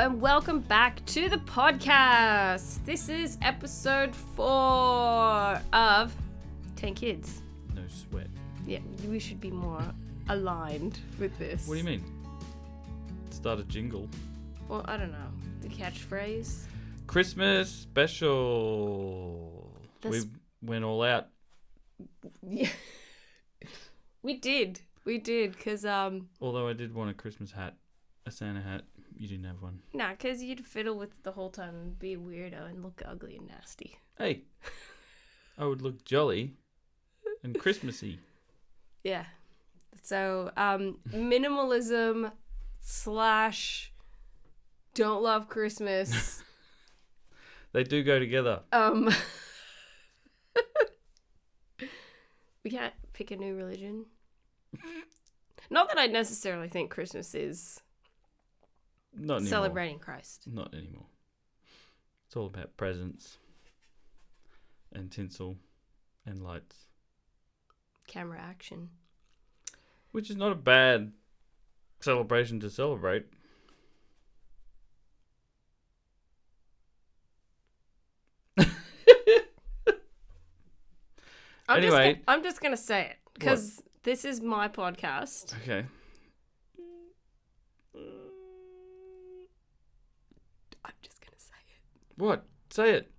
and welcome back to the podcast. This is episode 4 of 10 Kids. No sweat. Yeah, we should be more aligned with this. What do you mean? Start a jingle. Well, I don't know. The catchphrase? Christmas special. We went all out. Yeah. We did, because, Although I did want a Christmas hat. A Santa hat. You didn't have one. Nah, because you'd fiddle with it the whole time and be a weirdo and look ugly and nasty. Hey. I would look jolly and Christmassy. Yeah. So, minimalism / don't love Christmas. They do go together. We can't pick a new religion. Not that I necessarily think Christmas is Not anymore. celebrating Christ. Not anymore. It's all about presents and tinsel and lights. Camera action. Which is not a bad celebration to celebrate. I'm just gonna say it because this is my podcast. Okay. I'm just gonna say it. What? Say it.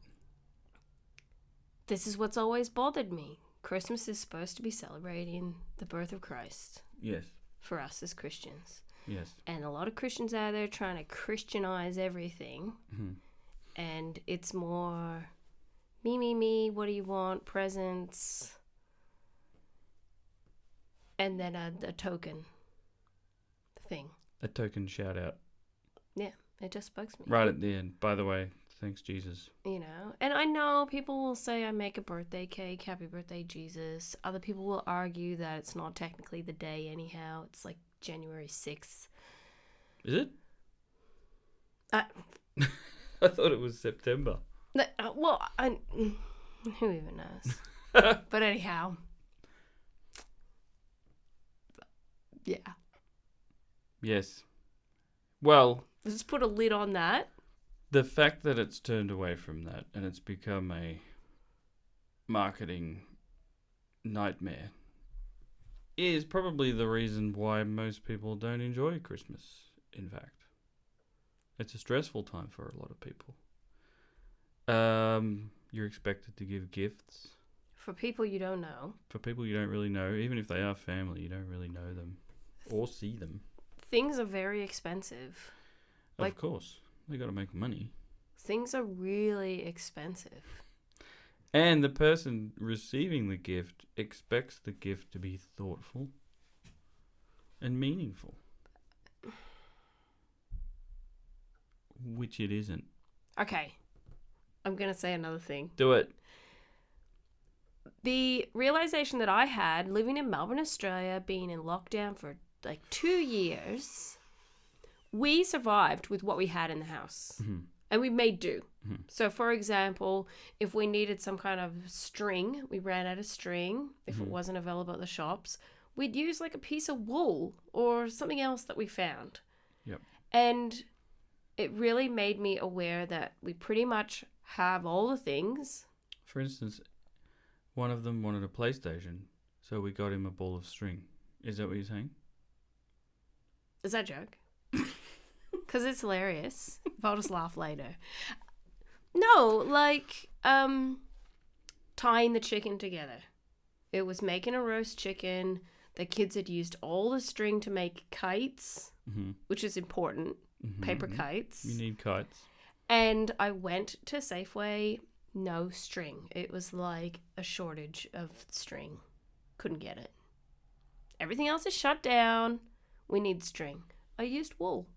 This is what's always bothered me. Christmas is supposed to be celebrating the birth of Christ Yes. for us as Christians. Yes. And a lot of Christians out there trying to Christianize everything. Mm-hmm. And it's more me, what do you want, presents, and then a token thing. A token shout out. Yeah, it just bugs me. Right at the end. By the way, thanks, Jesus. You know, and I know people will say I make a birthday cake, happy birthday, Jesus. Other people will argue that it's not technically the day anyhow. It's like January 6th. Is it? I thought it was September. Well, who even knows? But anyhow. Yeah. Yes. Well, Let's put a lid on that. the fact that it's turned away from that and it's become a marketing nightmare is probably the reason why most people don't enjoy Christmas, in fact. It's a stressful time for a lot of people. You're expected to give gifts. For people you don't know. For people you don't really know, even if they are family, you don't really know them or see them. Things are very expensive. Of course. They got to make money. Things are really expensive. And the person receiving the gift expects the gift to be thoughtful and meaningful. Which it isn't. Okay. I'm going to say another thing. Do it. The realization that I had living in Melbourne, Australia, being in lockdown for like 2 years, we survived with what we had in the house. Mm-hmm. And we made do. Mm-hmm. So, for example, if we needed some kind of string, we ran out of string. If it wasn't available at the shops, we'd use like a piece of wool or something else that we found. Yep. And it really made me aware that we pretty much have all the things. For instance, one of them wanted a PlayStation, so we got him a ball of string. Is that what you're saying? Is that a joke? Because it's hilarious. I'll just laugh later. No, like, tying the chicken together. It was making a roast chicken. The kids had used all the string to make kites, which is important. Paper kites. You need kites. And I went to Safeway, no string. It was like a shortage of string. Couldn't get it. Everything else is shut down. We need string. I used wool.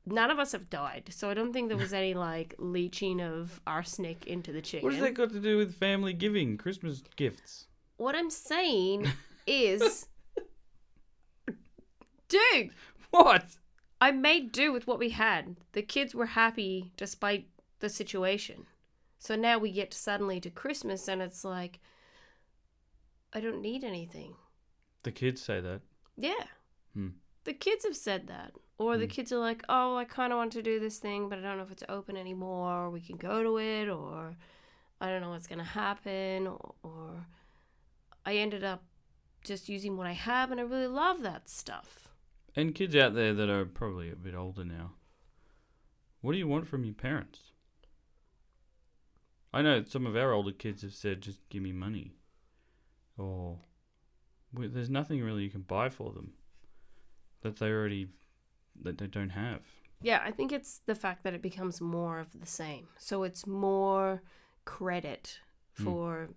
None of us have died, so I don't think there was any, like, leaching of arsenic into the chicken. What has that got to do with family giving, Christmas gifts? What I'm saying is... Dude! What? I made do with what we had. The kids were happy despite the situation. So now we get suddenly to Christmas and it's like, I don't need anything. The kids say that. Yeah. The kids have said that. Or the kids are like, oh, I kind of want to do this thing, but I don't know if it's open anymore, or we can go to it, or I don't know what's going to happen, or I ended up just using what I have, and I really love that stuff. And kids out there that are probably a bit older now, what do you want from your parents? I know some of our older kids have said, just give me money. Or there's nothing really you can buy for them that they don't have. Yeah, I think it's the fact that it becomes more of the same. So it's more credit for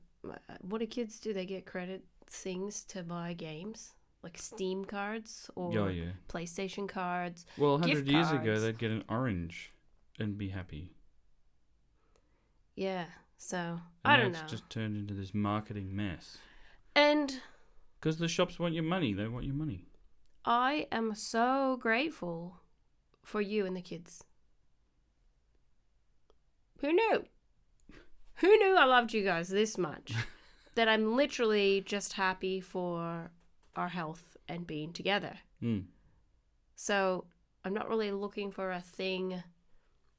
what do kids do? They get credit things to buy games, like Steam cards or PlayStation cards. Well, 100 gift years ago, cards. they'd get an orange and be happy. Yeah, so And I now don't know. It's just turned into this marketing mess. And because the shops want your money. They want your money. I am so grateful for you and the kids. Who knew? Who knew I loved you guys this much? That I'm literally just happy for our health and being together. So I'm not really looking for a thing.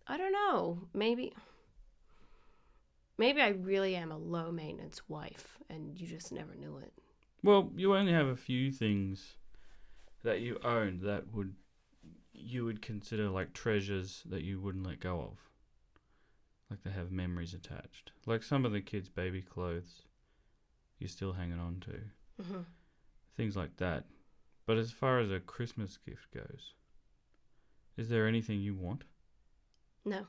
I don't know. Maybe I really am a low maintenance wife and you just never knew it. Well, you only have a few things that you own that you would consider like treasures that you wouldn't let go of. Like they have memories attached. Like some of the kids' baby clothes you're still hanging on to. Mm-hmm. Things like that. But as far as a Christmas gift goes, is there anything you want? No.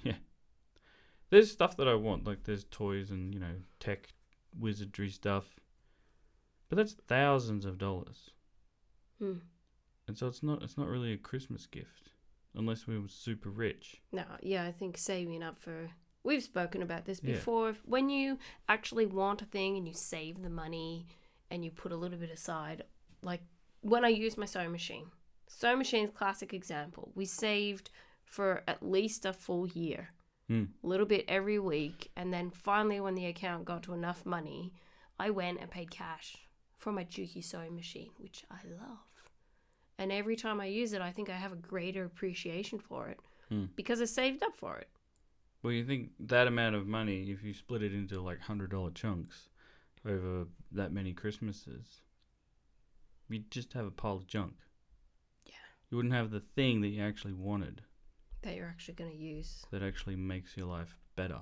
Yeah. There's stuff that I want. Like there's toys and, tech, wizardry stuff. But that's thousands of dollars. And so it's not really a Christmas gift. Unless we were super rich. No, yeah, I think saving up for... We've spoken about this before. Yeah. When you actually want a thing and you save the money and you put a little bit aside, like when I use my sewing machine. Sewing machine's classic example. We saved for at least a full year. A little bit every week. And then finally when the account got to enough money, I went and paid cash for my Juki sewing machine, which I love. And every time I use it, I think I have a greater appreciation for it because I saved up for it. Well, you think that amount of money, if you split it into like $100 chunks over that many Christmases, you'd just have a pile of junk. Yeah. You wouldn't have the thing that you actually wanted. That you're actually going to use. That actually makes your life better.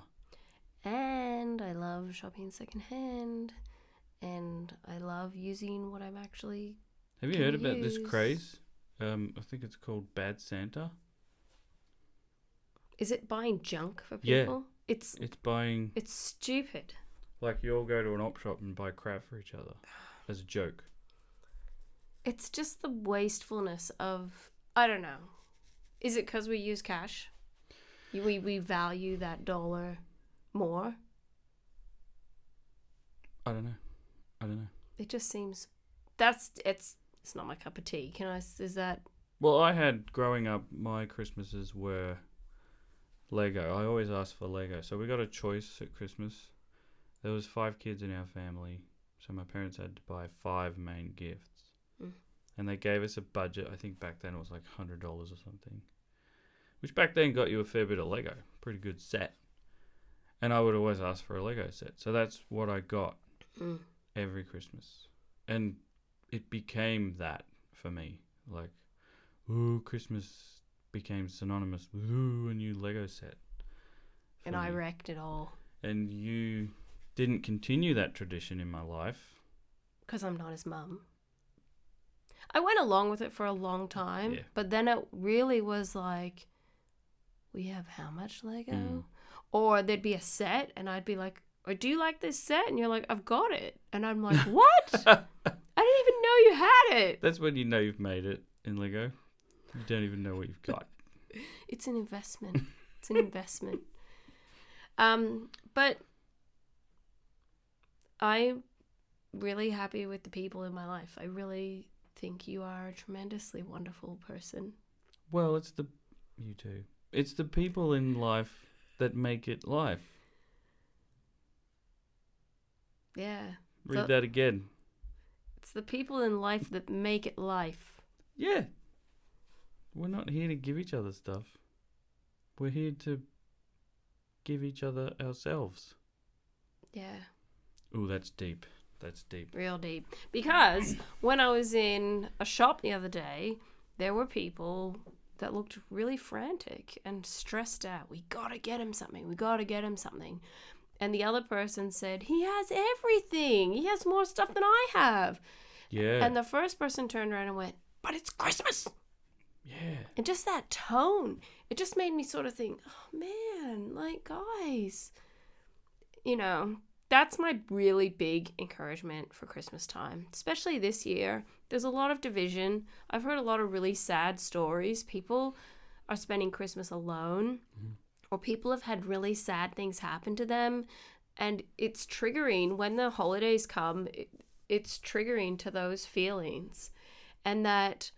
And I love shopping secondhand. And I love using what I'm actually... Have you heard about this craze? I think it's called Bad Santa. Is it buying junk for people? Yeah. It's buying... It's stupid. Like you all go to an op shop and buy crap for each other as a joke. It's just the wastefulness of... I don't know. Is it because we use cash? We value that dollar more? I don't know. It just seems... It's not my cup of tea. Is that... Well, I had, growing up, my Christmases were Lego. I always asked for Lego. So we got a choice at Christmas. There was 5 kids in our family. So my parents had to buy 5 main gifts. And they gave us a budget. I think back then it was like $100 or something. Which back then got you a fair bit of Lego. Pretty good set. And I would always ask for a Lego set. So that's what I got every Christmas. And it became that for me. Like, ooh, Christmas became synonymous with, ooh, a new Lego set. And I wrecked it all. And you didn't continue that tradition in my life. Because I'm not his mum. I went along with it for a long time. Yeah. But then it really was like, we have how much Lego? Or there'd be a set and I'd be like, or do you like this set? And you're like, I've got it. And I'm like, what? I didn't even know you had it. That's when you know you've made it in Lego. You don't even know what you've got. It's an investment. It's an investment. But I'm really happy with the people in my life. I really think you are a tremendously wonderful person. Well, you too. It's the people in life that make it life. Yeah. Read that again. It's the people in life that make it life. Yeah. We're not here to give each other stuff. We're here to give each other ourselves. Yeah. Ooh, that's deep. That's deep. Real deep. Because when I was in a shop the other day, there were people that looked really frantic and stressed out. We gotta get him something. We gotta get him something. And the other person said, he has everything. He has more stuff than I have. Yeah. And the first person turned around and went, but it's Christmas. Yeah. And just that tone, it just made me sort of think, oh man, like, guys, you know, that's my really big encouragement for Christmas time, especially this year. There's a lot of division. I've heard a lot of really sad stories. People are spending Christmas alone, or people have had really sad things happen to them. And it's triggering when the holidays come, it's triggering to those feelings. And that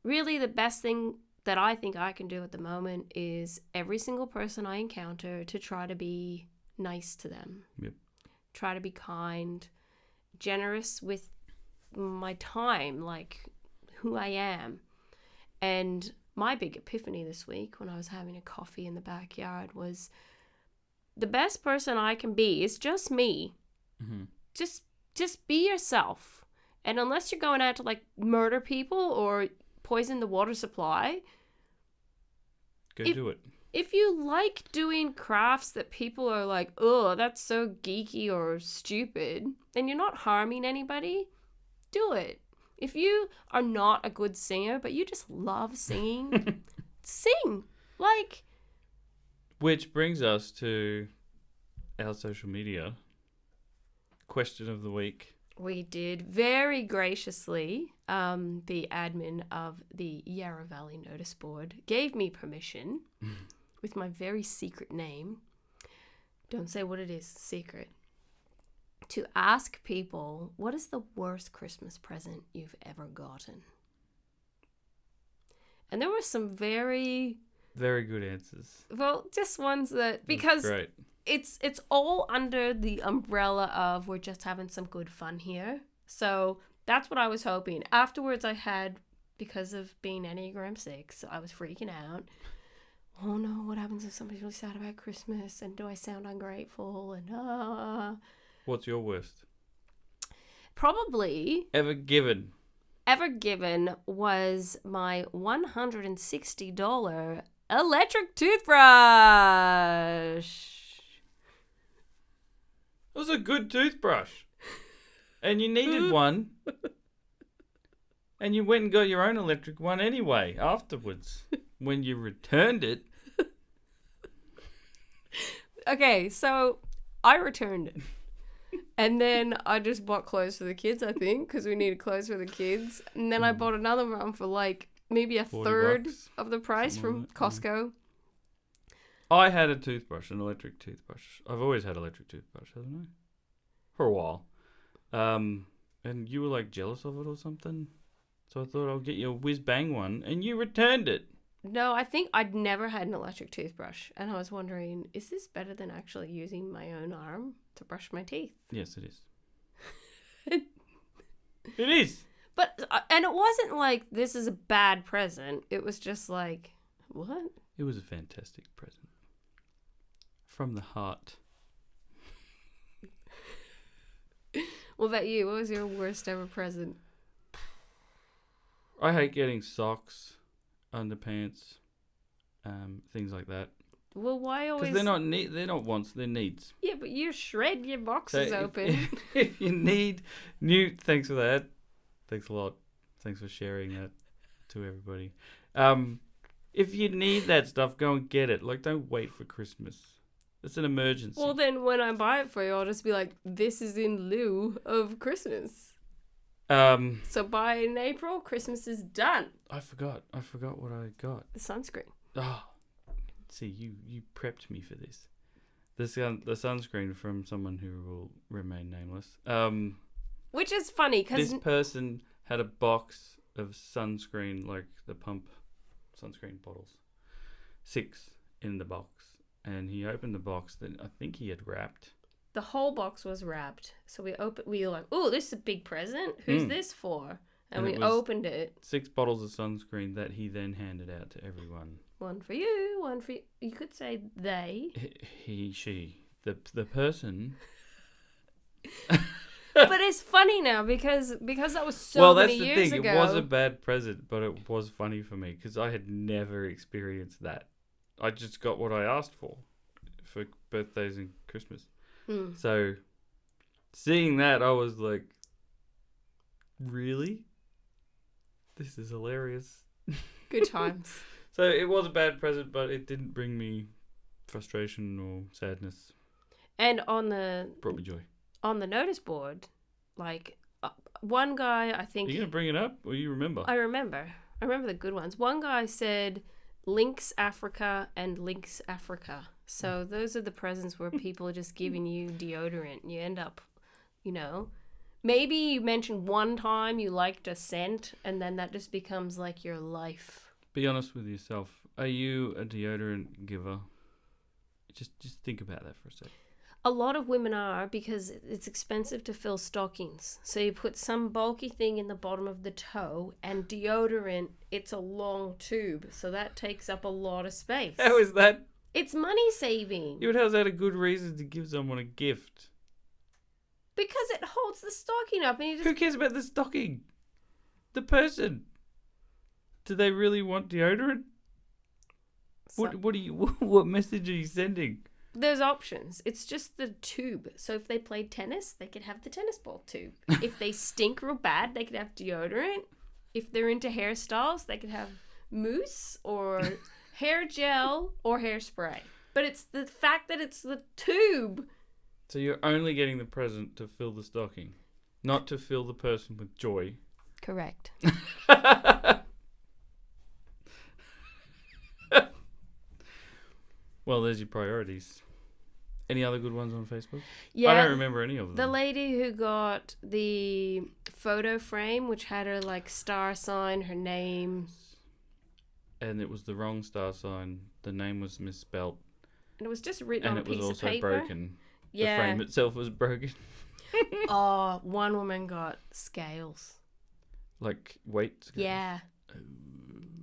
really the best thing that I think I can do at the moment is every single person I encounter to try to be nice to them. Yep. Try to be kind, generous with my time, like who I am. And my big epiphany this week when I was having a coffee in the backyard was the best person I can be is just me. Mm-hmm. Just be yourself. And unless you're going out to like murder people or poison the water supply, do it. If you like doing crafts that people are like, oh, that's so geeky or stupid, then you're not harming anybody, do it. If you are not a good singer, but you just love singing, sing. Like. Which brings us to our social media. Question of the week. We did very graciously. The admin of the Yarra Valley Notice Board gave me permission with my very secret name. Don't say what it is, secret. To ask people, what is the worst Christmas present you've ever gotten? And there were some very good answers. Well, just ones that, because great. It's all under the umbrella of we're just having some good fun here. So that's what I was hoping. Afterwards, I had, because of being Enneagram 6, I was freaking out. Oh no, what happens if somebody's really sad about Christmas? And do I sound ungrateful? And What's your worst? Probably ever given was my $160 electric toothbrush. It was a good toothbrush. And you needed one. And you went and got your own electric one anyway afterwards when you returned it. Okay, so I returned it. And then I just bought clothes for the kids, I think, because we needed clothes for the kids. And then I bought another one for like maybe a third of the price from Costco. I had a toothbrush, an electric toothbrush. I've always had electric toothbrush, haven't I? For a while. And you were like jealous of it or something. So I thought I'll get you a whiz bang one, and you returned it. No, I think I'd never had an electric toothbrush. And I was wondering, is this better than actually using my own arm to brush my teeth? Yes, it is. It is. But, and it wasn't like, this is a bad present. It was just like, what? It was a fantastic present. From the heart. What about you? What was your worst ever present? I hate getting socks, underpants, things like that. Well, why always? Because they're not wants, they're needs. Yeah, but you shred your boxes open. If you need new, thanks for that. Thanks a lot. Thanks for sharing that to everybody. If you need that stuff, go and get it. Like, don't wait for Christmas. It's an emergency. Well, then when I buy it for you, I'll just be like, this is in lieu of Christmas. So by in April, Christmas is done. I forgot what I got. The sunscreen. Oh, see, you prepped me for this. The sunscreen from someone who will remain nameless. Which is funny because this person had a box of sunscreen, like the pump sunscreen bottles, 6 in the box, and he opened the box that I think he had wrapped. The whole box was wrapped, so we were like, "Oh, this is a big present. Who's this for?" And it we was opened it. 6 bottles of sunscreen that he then handed out to everyone. One for you, one for you. You could say they. He, she, the person. But it's funny now because that was so many years ago. Well, that's the thing. It was a bad present, but it was funny for me because I had never experienced that. I just got what I asked for birthdays and Christmas. So seeing that, I was like, really? This is hilarious. Good times. So it was a bad present, but it didn't bring me frustration or sadness. And brought me joy. On the notice board, like one guy, I think. Are you gonna bring it up, or you remember? I remember the good ones. One guy said Lynx Africa and Lynx Africa. So those are the presents where people are just giving you deodorant. You end up, maybe you mentioned one time you liked a scent, and then that just becomes like your life. Be honest with yourself. Are you a deodorant giver? Just think about that for a sec. A lot of women are, because it's expensive to fill stockings. So you put some bulky thing in the bottom of the toe, and deodorant, it's a long tube. So that takes up a lot of space. How is that? It's money saving. Yeah, but how's that a good reason to give someone a gift? Because it holds the stocking up, and you just... Who cares about the stocking? The person. Do they really want deodorant? So, what message are you sending? There's options. It's just the tube. So if they played tennis, they could have the tennis ball tube. If they stink real bad, they could have deodorant. If they're into hairstyles, they could have mousse or hair gel or hairspray. But it's the fact that it's the tube. So you're only getting the present to fill the stocking, not to fill the person with joy. Correct. Well, there's your priorities. Any other good ones on Facebook? Yeah. I don't remember any of them. The lady who got the photo frame, which had her star sign, her name. And it was the wrong star sign. The name was misspelt. And it was just written on a piece of paper. And it was also broken. Yeah. The frame itself was broken. Oh, one woman got scales. Like weight scales? Yeah. Oh,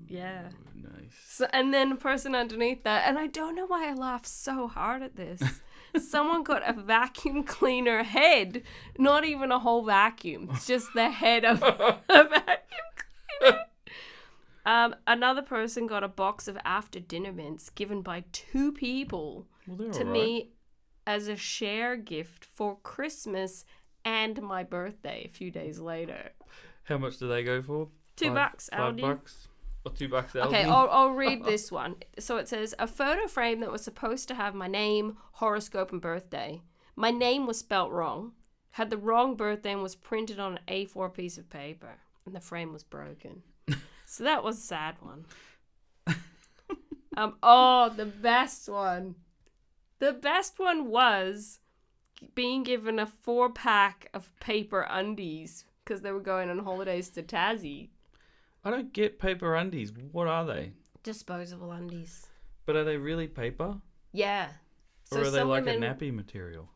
yeah. Nice. So, and then a person underneath that, and I don't know why I laugh so hard at this. Someone got a vacuum cleaner head, not even a whole vacuum. It's just the head of a vacuum cleaner. Another person got a box of after dinner mints given by 2 people to me as a share gift for Christmas and my birthday a few days later. How much do they go for? $2, Aldi. $5 or $2 Aldi. Okay, I'll read this one. So it says, a photo frame that was supposed to have my name, horoscope, and birthday. My name was spelt wrong, had the wrong birthday, and was printed on an A4 piece of paper, and the frame was broken. So that was a sad one. The best one. The best one was being given a 4-pack of paper undies because they were going on holidays to Tassie. I don't get paper undies. What are they? Disposable undies. But are they really paper? Yeah. Or are they like a nappy material?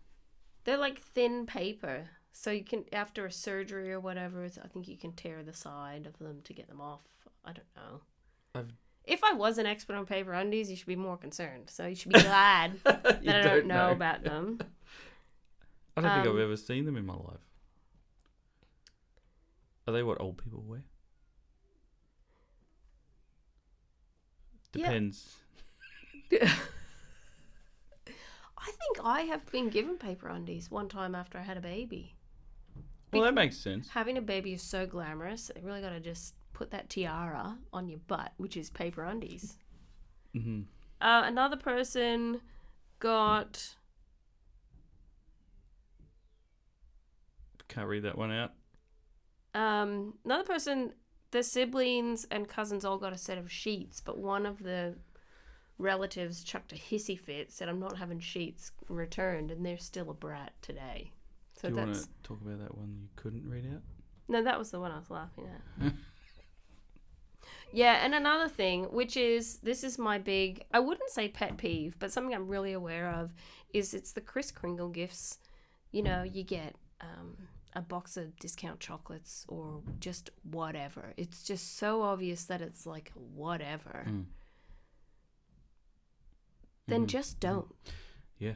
They're like thin paper. So you can, after a surgery or whatever, I think you can tear the side of them to get them off. I don't know. If I was an expert on paper undies, you should be more concerned. So you should be glad that I don't know about them. I don't think I've ever seen them in my life. Are they what old people wear? Depends. Yeah. I think I have been given paper undies one time after I had a baby. Well, that makes sense. Having a baby is so glamorous. You really got to just put that tiara on your butt, which is paper undies. Mm-hmm. Another person got... Can't read that one out. Another person, the siblings and cousins all got a set of sheets, but one of the relatives chucked a hissy fit, said, I'm not having sheets, returned, and they're still a brat today. So do you want to talk about that one you couldn't read out? No, that was the one I was laughing at. Yeah, and another thing, which is, this is my big, I wouldn't say pet peeve, but something I'm really aware of, is it's the Kris Kringle gifts. You know, you get a box of discount chocolates or just whatever. It's just so obvious that it's like whatever. Then just don't. Yeah.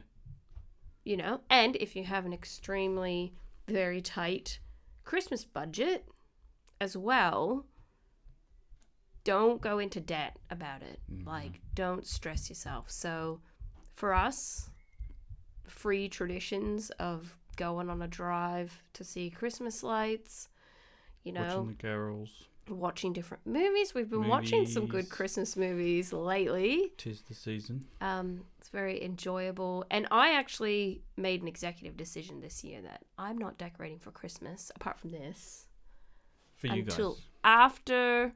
You know? And if you have an extremely, very tight Christmas budget as well, don't go into debt about it. Like, don't stress yourself. So for us, free traditions of going on a drive to see Christmas lights, you know, Watching the carols. Watching different movies. We've been watching some good Christmas movies lately. 'Tis the season. It's very enjoyable. And I actually made an executive decision this year that I'm not decorating for Christmas, apart from this, For you until guys. after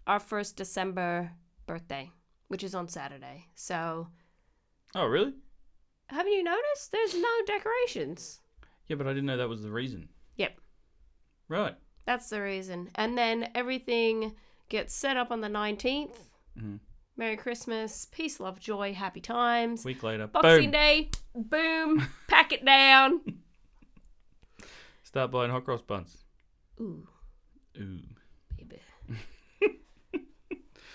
our first December birthday, which is on Saturday. So, Oh, really? haven't you noticed? There's no decorations. Yeah, but I didn't know that was the reason. Yep. Right. That's the reason. And then everything gets set up on the 19th. Mm-hmm. Merry Christmas, peace, love, joy, happy times. Week later, Boxing boom. Day, boom, pack it down. Start buying hot cross buns. Ooh, Ooh. baby.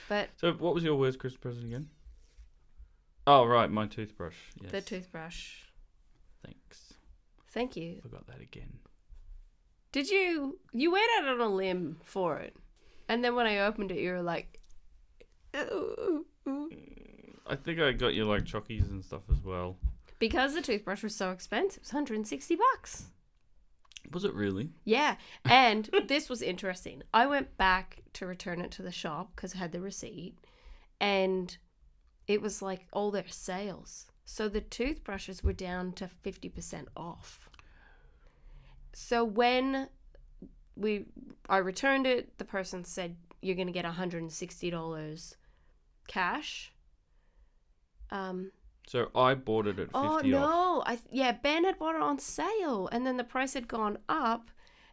But So, what was your worst Christmas present again? Oh, right, my toothbrush. Yes. the toothbrush. Thanks. Thank you. Forgot that again. Did you went out on a limb for it. And then when I opened it, you were like, ooh. I think I got you like chockies and stuff as well. Because the toothbrush was so expensive, it was $160. Was it really? Yeah. And this was interesting. I went back to return it to the shop because I had the receipt. And it was like all their sales. So the toothbrushes were down to 50% off. So when I returned it, the person said, you're going to get $160 cash. So I bought it at 50 Oh, off. no. Ben had bought it on sale. And then the price had gone up.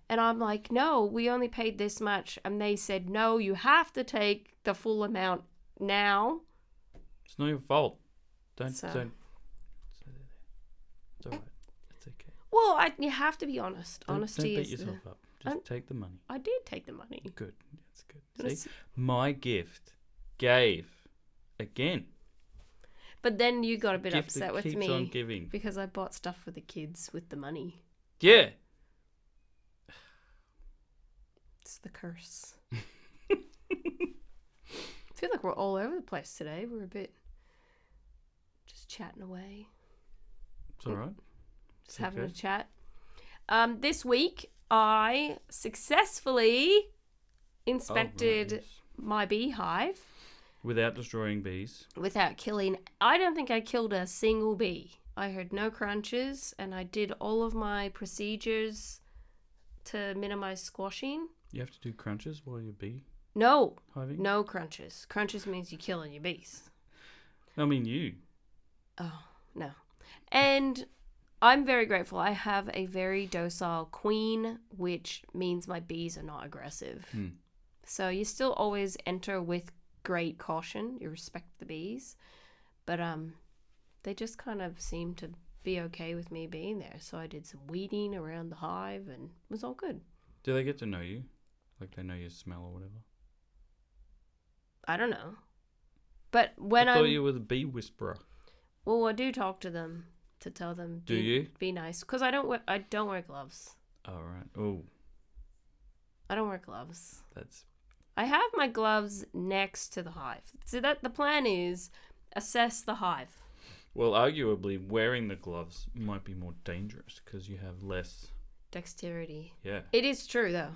And I'm like, no, we only paid this much. And they said, no, you have to take the full amount now. It's not your fault. Don't. So- It's alright. It's okay. Well, you have to be honest. Don't Honesty beat is yourself up. Just take the money. I did take the money. Good. That's good. Honest- See, my gift gave again. But then you got a bit Gift that upset with keeps me on giving. because I bought stuff for the kids with the money. Yeah. It's the curse. I feel like we're all over the place today. We're a bit just chatting away. It's alright. Just having a chat. This week, I successfully inspected my beehive without destroying bees. without killing. I don't think I killed a single bee. I heard no crunches, and I did all of my procedures to minimize squashing. You have to do crunches while you're bee No, hiving? no crunches. Crunches means you're killing your bees. I mean you. Oh, no. And I'm very grateful. I have a very docile queen, which means my bees are not aggressive. So you still always enter with great caution. You respect the bees. But they just kind of seem to be okay with me being there. So I did some weeding around the hive and it was all good. Do they get to know you? Like they know your smell or whatever? I don't know. But when I thought you were the bee whisperer. Well, I do talk to them to tell them Do you? Be nice, because I don't wear gloves. Oh right. Oh, I don't wear gloves. that's I have my gloves next to the hive. So that the plan is assess the hive. well. Arguably, wearing the gloves might be more dangerous because you have less. Dexterity. Yeah. It is true though.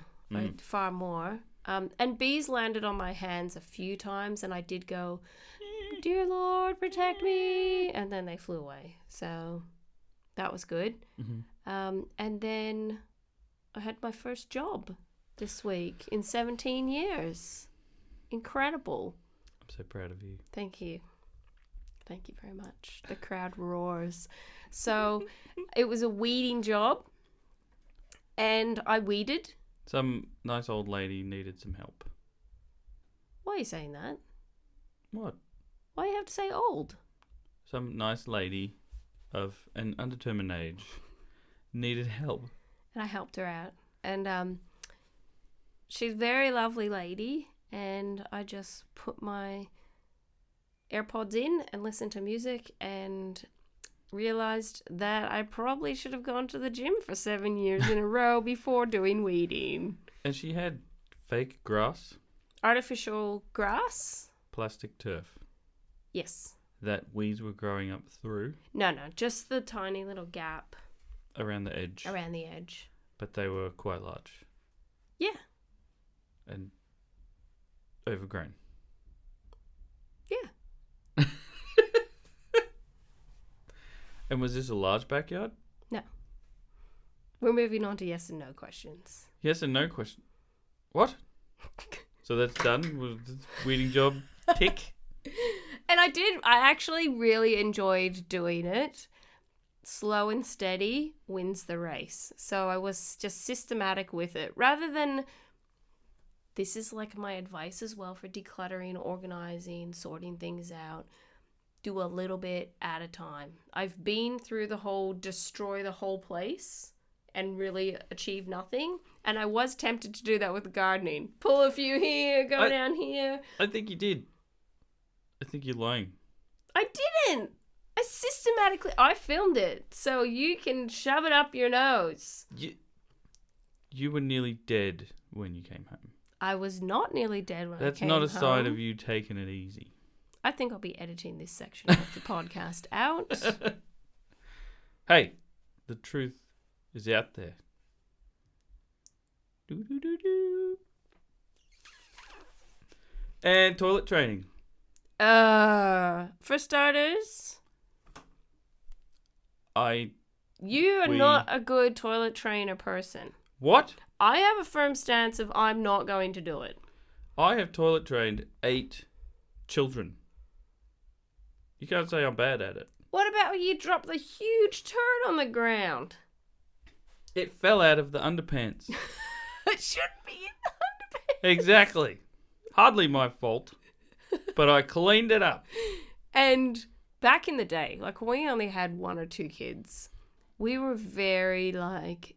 Far more. And bees landed on my hands a few times, and I did go, "Dear Lord, protect me," and then they flew away. So that was good. Mm-hmm. And then I had my first job this week in 17 years. Incredible. I'm so proud of you. Thank you. Thank you very much. The crowd roars. So it was a weeding job, and I weeded. Some nice old lady needed some help. Why are you saying that? What? Why do you have to say old? Some nice lady of an undetermined age needed help. and I helped her out. And she's a very lovely lady, and I just put my AirPods in and listened to music and realized that I probably should have gone to the gym for 7 years in a row before doing weeding. And she had fake grass, Artificial grass? plastic turf Yes. that weeds were growing up through No, just the tiny little gap around the edge. around the edge. But they were quite large. Yeah. And overgrown. Yeah. And was this a large backyard? No. We're moving on to yes and no questions. Yes and no question. What? So that's done? Was the weeding job tick? And I actually really enjoyed doing it. Slow and steady wins the race. So I was just systematic with it. Rather than, this is like my advice as well for decluttering, organizing, sorting things out. Do a little bit at a time. I've been through the whole destroy the whole place and really achieve nothing. And I was tempted to do that with gardening. Pull a few here, go down here. I think you did. I think you're lying. I didn't. I filmed it, so you can shove it up your nose. You were nearly dead when you came home. I was not nearly dead when I came home. That's not a sign of you taking it easy. I think I'll be editing this section of the podcast out. Hey, the truth is out there. Do. And toilet training. For starters, you are not a good toilet trainer person. What? I have a firm stance of I'm not going to do it. I have toilet trained 8 children. You can't say I'm bad at it. What about when you drop the huge turd on the ground? It fell out of the underpants. It shouldn't be in the underpants. Exactly. Hardly my fault. But I cleaned it up. And back in the day, like when we only had 1 or 2 kids, we were very like,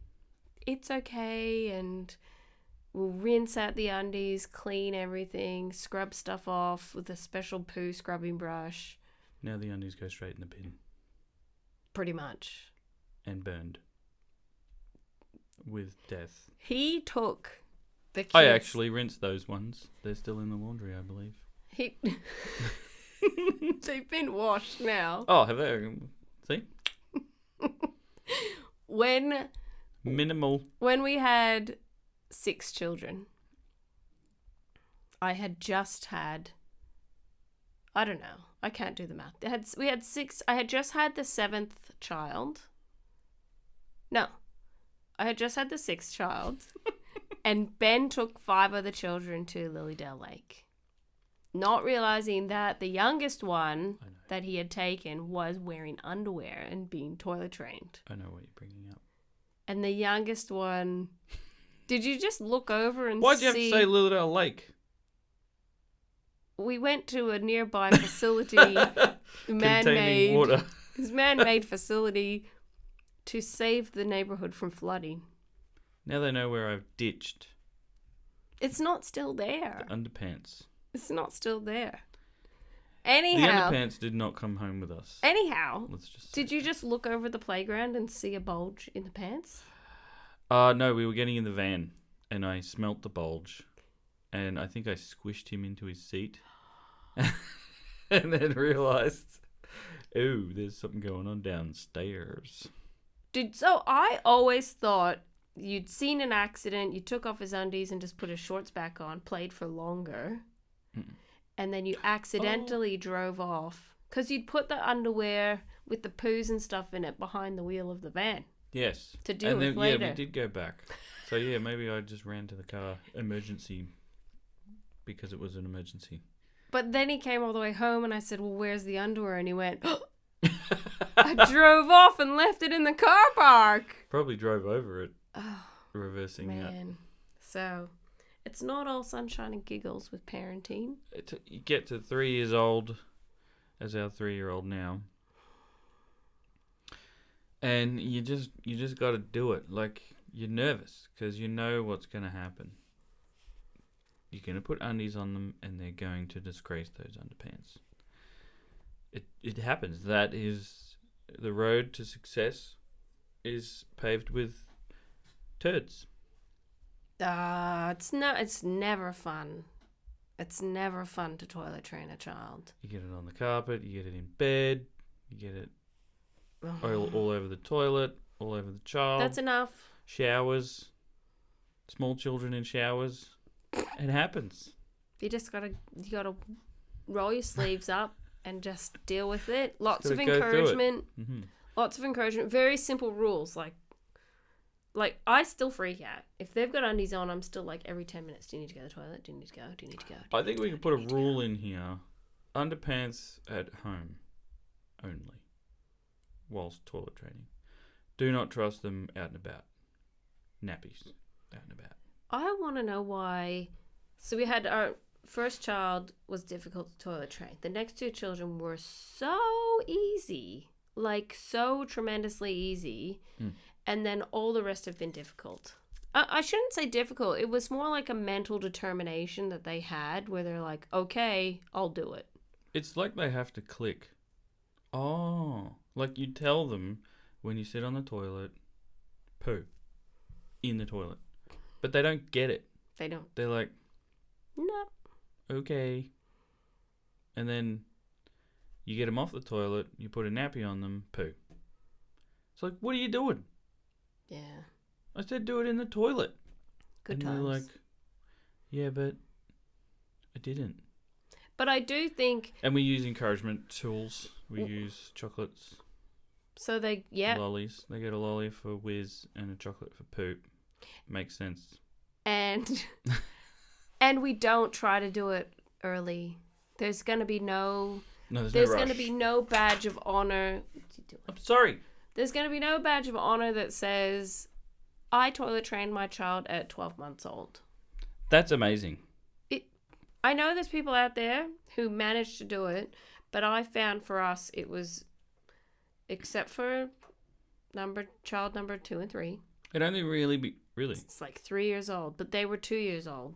it's okay, and we'll rinse out the undies, clean everything, scrub stuff off with a special poo scrubbing brush. Now the undies go straight in the bin. Pretty much. And burned. With death. He took the kids. I actually rinsed those ones. They're still in the laundry, I believe. They've been washed now. Oh, have they? See? When we had 6 children, I had just had, I don't know, I can't do the math. We had 6. I had just had the 7th child. No, I had just had the 6th child, and Ben took 5 of the children to Lilydale Lake. Not realizing that the youngest one that he had taken was wearing underwear and being toilet trained. I know what you're bringing up. And the youngest one, did you just look over and Why'd see? you have to say Lilydale Lake? We went to a nearby facility, Containing water. This man-made facility to save the neighborhood from flooding. Now they know where I've ditched. It's not still there. The underpants. It's not still there. Anyhow. The underpants did not come home with us. Anyhow. Let's just did you just look over the playground and see a bulge in the pants? No, we were getting in the van and I smelt the bulge and I think I squished him into his seat and then realised, ooh, there's something going on downstairs. So I always thought you'd seen an accident, you took off his undies and just put his shorts back on, played for longer, and then you accidentally drove off because you'd put the underwear with the poos and stuff in it behind the wheel of the van. Yes. To deal with later. Yeah, we did go back. So yeah, maybe I just ran to the car emergency because it was an emergency. But then he came all the way home and I said, well, where's the underwear? And he went, I drove off and left it in the car park. Probably drove over it. Reversing out. So it's not all sunshine and giggles with parenting. You get to 3 years old, as our 3-year-old now, and you just got to do it. Like you're nervous because you know what's going to happen. You're going to put undies on them and they're going to disgrace those underpants. It happens. That is the road to success is paved with turds. It's never fun. It's never fun to toilet train a child. You get it on the carpet, you get it in bed, you get it all over the toilet, all over the child. That's enough. Showers, small children in showers. It happens. You gotta roll your sleeves up and just deal with it. Lots of encouragement. Mm-hmm. Lots of encouragement. Very simple rules. Like I still freak out. If they've got undies on, I'm still like every 10 minutes. Do you need to go to the toilet? Do you need to go? Do you need to go? I think we can put a rule in here. Underpants at home only whilst toilet training. Do not trust them out and about. Nappies out and about. I want to know why. So we had our first child was difficult to toilet train. The next two children were so easy. Like so tremendously easy. And then all the rest have been difficult. I shouldn't say difficult. It was more like a mental determination that they had where they're like, okay, I'll do it. It's like they have to click. Oh. Like you tell them when you sit on the toilet, poo in the toilet. But they don't get it. They don't. They're like, no. Okay. And then you get them off the toilet, you put a nappy on them, poo. It's like, what are you doing? Yeah. I said do it in the toilet. Good and times. they're like, yeah, but I didn't. But I do think... And we use encouragement tools. We use chocolates. So they, yeah. Lollies. They get a lolly for whiz and a chocolate for poop. Makes sense. And we don't try to do it early. There's going to be no... No, there's no going to be no badge of honor. What's he doing? I'm sorry. There's going to be no badge of honor that says, I toilet trained my child at 12 months old. That's amazing. I know there's people out there who managed to do it, but I found for us it was, except for child number 2 and 3. It only really It's like 3 years old, but they were 2 years old.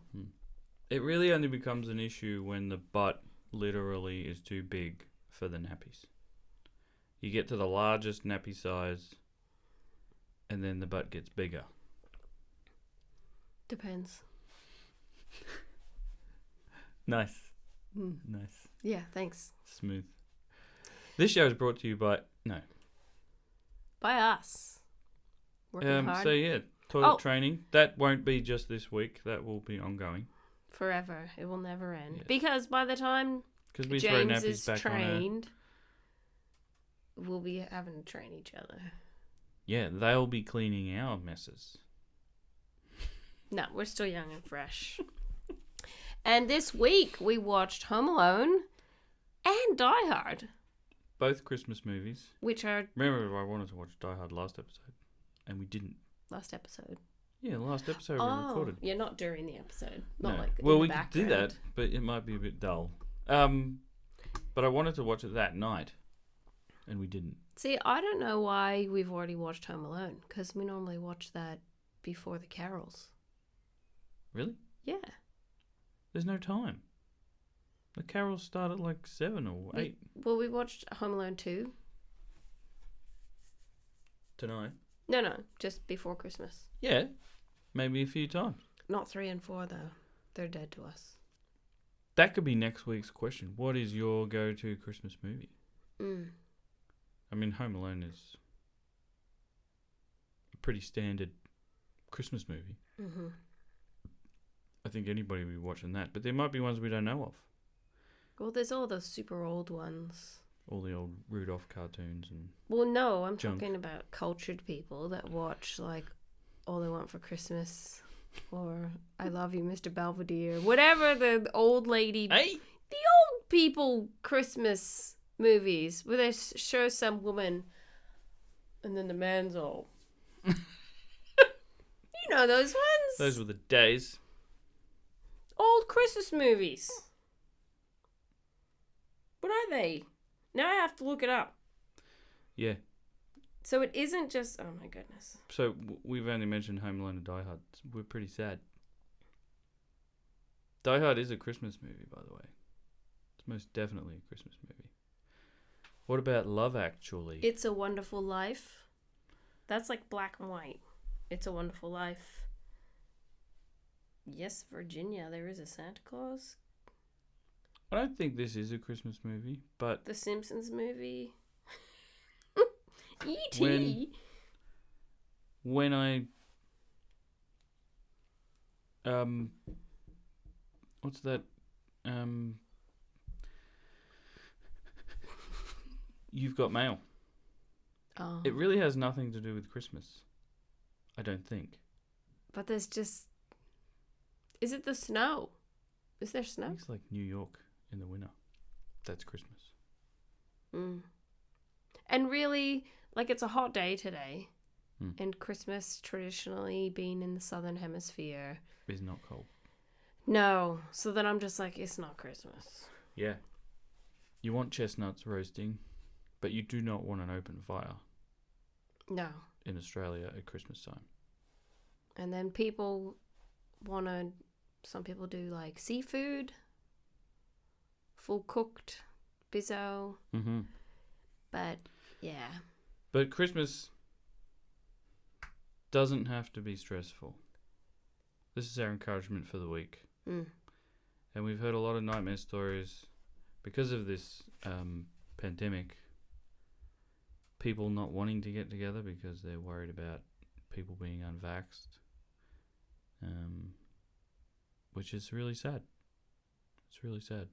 It really only becomes an issue when the butt literally is too big for the nappies. You get to the largest nappy size, and then the butt gets bigger. Depends. Nice. Nice. Yeah, thanks. Smooth. This show is brought to you by... No. By us. Working hard. So, yeah, toilet training. That won't be just this week. That will be ongoing. Forever. It will never end. Yes. Because by the time we throw James nappies is back trained, we'll be having to train each other. Yeah, they'll be cleaning our messes. No, we're still young and fresh. And this week we watched Home Alone and Die Hard. Both Christmas movies. Which are... Remember, I wanted to watch Die Hard last episode, and we didn't. Last episode? Yeah, last episode we recorded. Yeah, not during the episode. Not no. like well, in we the could background. do that, but it might be a bit dull. But I wanted to watch it that night, and we didn't. See, I don't know why we've already watched Home Alone, because we normally watch that before the carols. Really? Yeah. There's no time. The carols start at like 7 or 8. Well, we watched Home Alone 2. Tonight? No, just before Christmas. Yeah, maybe a few times. Not 3 and 4, though. They're dead to us. That could be next week's question. What is your go-to Christmas movie? I mean, Home Alone is a pretty standard Christmas movie. Mm-hmm. I think anybody will be watching that. But there might be ones we don't know of. Well, there's all those super old ones. All the old Rudolph cartoons and... Well, no, I'm junk. talking about cultured people that watch, like, All I Want for Christmas or I Love You, Mr. Belvedere. Whatever the old lady... Hey! The old people Christmas movies where they show some woman and then the man's all... You know those ones? Those were the days. Old Christmas movies. What are they? Now I have to look it up. Yeah. So it isn't just. Oh my goodness. So we've only mentioned Home Alone and Die Hard. We're pretty sad. Die Hard is a Christmas movie, by the way. It's most definitely a Christmas movie. What about Love Actually? It's a Wonderful Life. That's like black and white. It's a Wonderful Life. Yes, Virginia, there is a Santa Claus. I don't think this is a Christmas movie, but The Simpsons movie. E.T. when I what's that You've Got Mail. Oh. It really has nothing to do with Christmas. I don't think. But there's just. Is it the snow? Is there snow? It's like New York in the winter. That's Christmas. Mm. And really, like, it's a hot day today. And Christmas traditionally being in the southern hemisphere is not cold. No. So then I'm just like, it's not Christmas. Yeah. You want chestnuts roasting, but you do not want an open fire. No. In Australia at Christmas time. And then some people do like seafood, full cooked, bizzo. Mm-hmm. But yeah. But Christmas doesn't have to be stressful. This is our encouragement for the week. And we've heard a lot of nightmare stories because of this pandemic. People not wanting to get together because they're worried about people being unvaxxed. Which is really sad. It's really sad.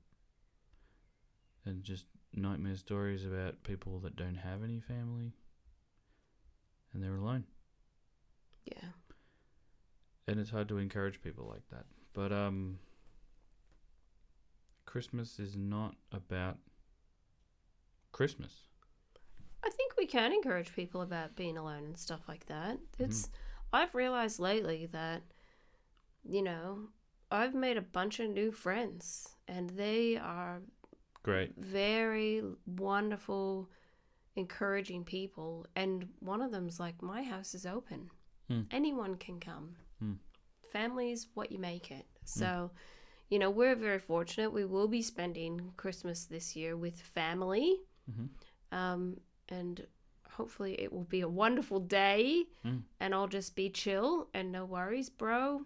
And just nightmare stories about people that don't have any family and they're alone. Yeah. And it's hard to encourage people like that. But Christmas is not about Christmas. I think we can encourage people about being alone and stuff like that. I've realized lately that, I've made a bunch of new friends and they are great, very wonderful, encouraging people. And one of them's like, my house is open. Anyone can come. Family's what you make it. So, we're very fortunate. We will be spending Christmas this year with family. And hopefully it will be a wonderful day and I'll just be chill and no worries, bro.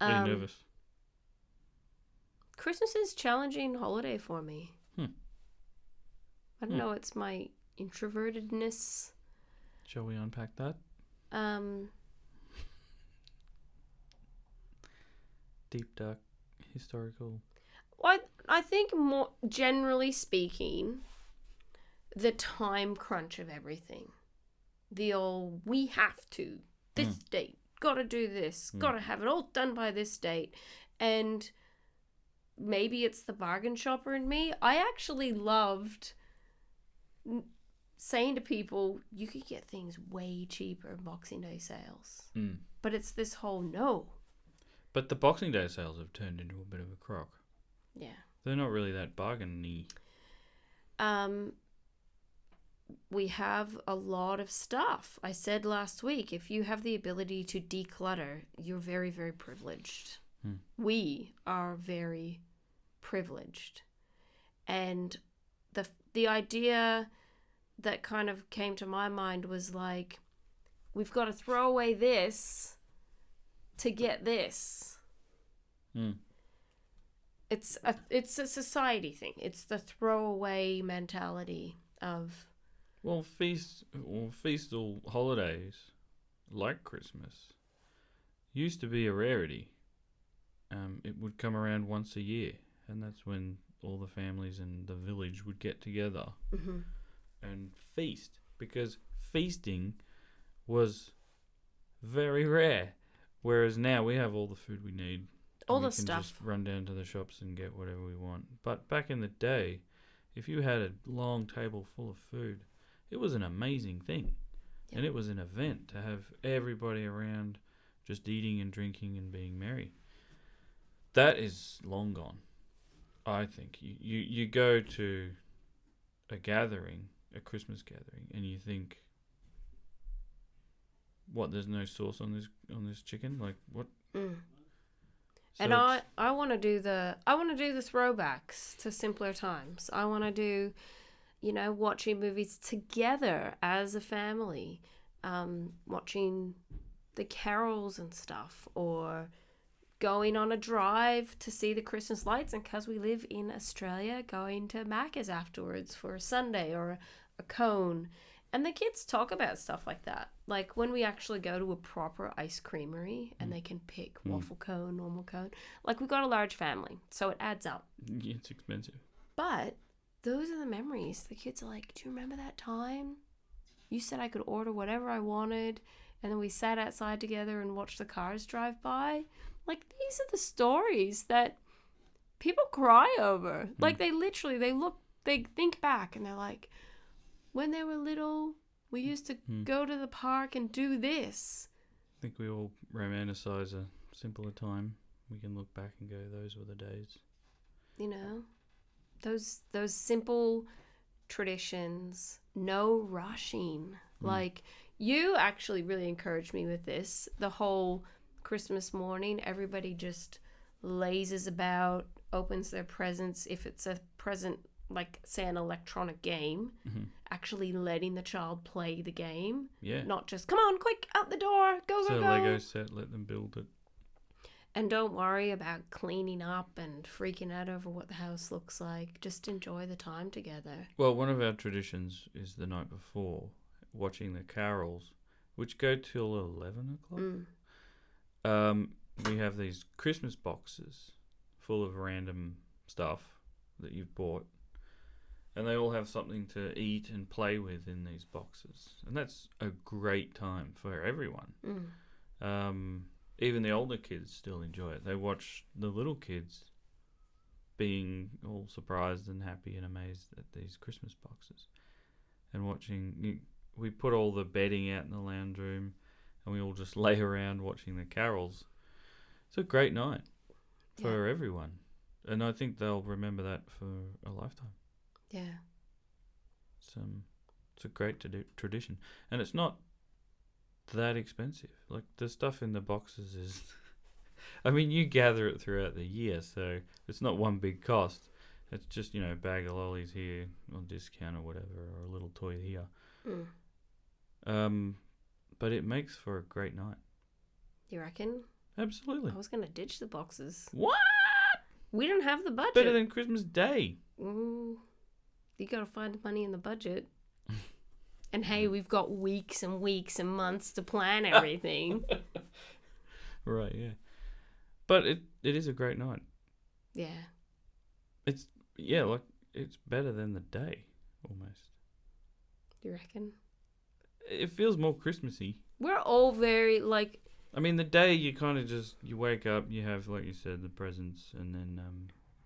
Are you nervous? Christmas is a challenging holiday for me. I don't know, it's my introvertedness. Shall we unpack that? Deep, dark, historical. I think more generally speaking, the time crunch of everything. The old, we have to, this date, gotta do this, gotta have it all done by this date. And maybe it's the bargain shopper in me. I actually loved saying to people, you could get things way cheaper in Boxing Day sales. But it's this whole no. But the Boxing Day sales have turned into a bit of a crock. Yeah. They're not really that bargain-y. We have a lot of stuff. I said last week, if you have the ability to declutter, you're very, very privileged. We are very privileged. And the idea that kind of came to my mind was like, we've got to throw away this to get this. It's a society thing. It's the throwaway mentality of... Well, feastal holidays, like Christmas, used to be a rarity. It would come around once a year, and that's when all the families in the village would get together and feast, because feasting was very rare. Whereas now we have all the food we need. All we the can stuff. Just run down to the shops and get whatever we want. But back in the day, if you had a long table full of food, it was an amazing thing. Yeah. And it was an event to have everybody around just eating and drinking and being merry. That is long gone, I think. You go to a gathering a Christmas gathering and you think, what? There's no sauce on this chicken. Like what? Mm. So And I want to do the throwbacks to simpler times. I want to do, watching movies together as a family, watching the carols and stuff, or going on a drive to see the Christmas lights. And because we live in Australia, going to Macca's afterwards for a sundae or a cone. And the kids talk about stuff like that. Like when we actually go to a proper ice creamery and they can pick waffle cone, normal cone. Like we've got a large family, so it adds up. Yeah, it's expensive. But those are the memories. The kids are like, do you remember that time? You said I could order whatever I wanted, and then we sat outside together and watched the cars drive by. Like these are the stories that people cry over. Like they think back and they're like, when they were little, we used to go to the park and do this. I think we all romanticize a simpler time. We can look back and go, those were the days. Those simple traditions, no rushing. Like, you actually really encouraged me with this. The whole Christmas morning, everybody just lazes about, opens their presents. If it's a present, like, say, an electronic game, actually letting the child play the game. Yeah. Not just, come on, quick, out the door, go. So Lego set, let them build it. And don't worry about cleaning up and freaking out over what the house looks like. Just enjoy the time together. Well, one of our traditions is the night before, watching the carols, which go till 11 o'clock. We have these Christmas boxes full of random stuff that you've bought. And they all have something to eat and play with in these boxes. And that's a great time for everyone. Even the older kids still enjoy it. They watch the little kids being all surprised and happy and amazed at these Christmas boxes. And we put all the bedding out in the lounge room and we all just lay around watching the carols. It's a great night for everyone. And I think they'll remember that for a lifetime. Yeah. It's a great tradition. And it's not that expensive. Like the stuff in the boxes is I mean, you gather it throughout the year, so it's not one big cost. It's just, a bag of lollies here on discount or whatever, or a little toy here. But it makes for a great night. You reckon? Absolutely. I was going to ditch the boxes. What? We don't have the budget. Better than Christmas Day. You got to find the money in the budget. And hey, we've got weeks and weeks and months to plan everything. Right, yeah. But it is a great night. Yeah. It's better than the day, almost. You reckon? It feels more Christmassy. We're all very, I mean, the day you kind of you wake up, you have, like you said, the presents, and then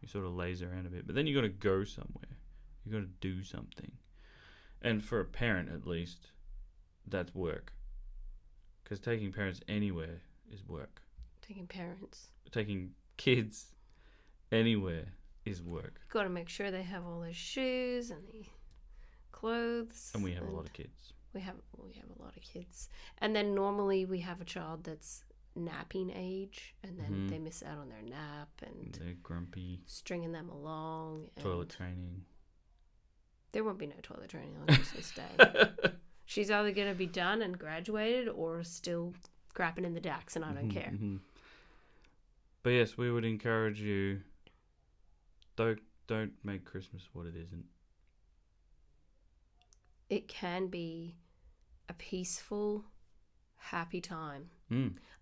you sort of laze around a bit. But then you got to go somewhere. You got to do something. And for a parent, at least, that's work. Because taking parents anywhere is work. Taking kids anywhere is work. Got to make sure they have all their shoes and the clothes. And we have a lot of kids. We have a lot of kids. And then normally we have a child that's napping age, and then they miss out on their nap, and they're grumpy. Stringing them along. Toilet training. There won't be no toilet training on Christmas Day. She's either going to be done and graduated or still crapping in the decks, and I don't care. But yes, we would encourage you, don't make Christmas what it isn't. It can be a peaceful, happy time.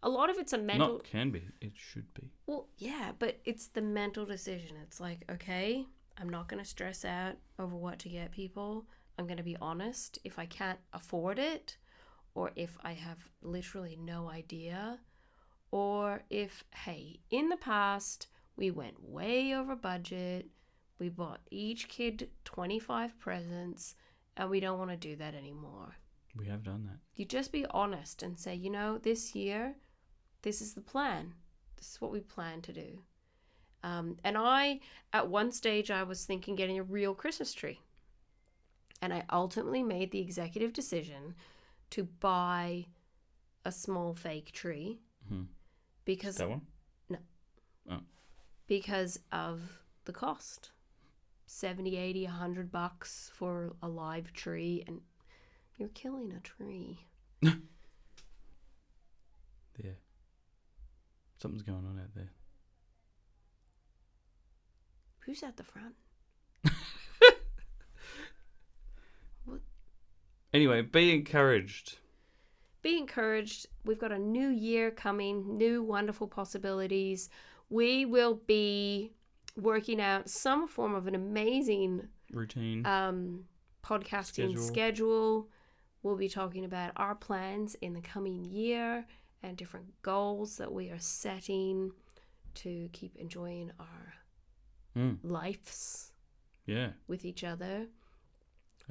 A lot of it's a mental... Not can be, it should be. Well, yeah, but it's the mental decision. It's like, okay, I'm not going to stress out over what to get people. I'm going to be honest. If I can't afford it, or if I have literally no idea, or if, hey, in the past, we went way over budget, we bought each kid 25 presents, and we don't want to do that anymore. We have done that. You just be honest and say, this year, this is the plan. This is what we plan to do. And at one stage, I was thinking getting a real Christmas tree. And I ultimately made the executive decision to buy a small fake tree because That one? No. Oh. Because of the cost. 70, 80, $100 for a live tree, and you're killing a tree. Yeah. Something's going on out there. Who's at the front? What? Anyway, be encouraged. Be encouraged. We've got a new year coming, new wonderful possibilities. We will be working out some form of an amazing Routine. Podcasting schedule. We'll be talking about our plans in the coming year and different goals that we are setting to keep enjoying our lives with each other.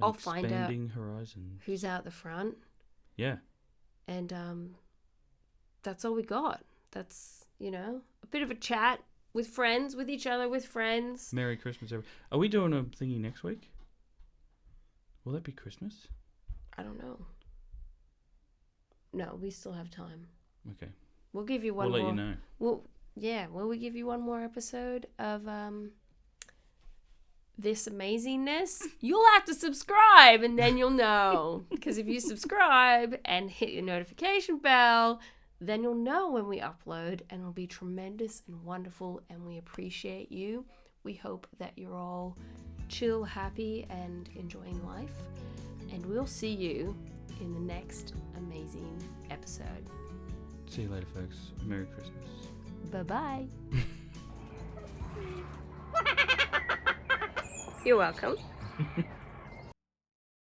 I'll find out horizons. who's out the front. Yeah. And that's all we got. That's, a bit of a chat with friends, with each other, with friends. Merry Christmas, everyone. Are we doing a thingy next week? Will that be Christmas? I don't know. No, we still have time. Okay. We'll give you one more. more. We'll let you know. Will we give you one more episode of this amazingness? You'll have to subscribe and then you'll know. Because if you subscribe and hit your notification bell, then you'll know when we upload, and it'll be tremendous and wonderful, and we appreciate you. We hope that you're all chill, happy, and enjoying life. And we'll see you in the next amazing episode. See you later, folks. Merry Christmas. Bye-bye. You're welcome.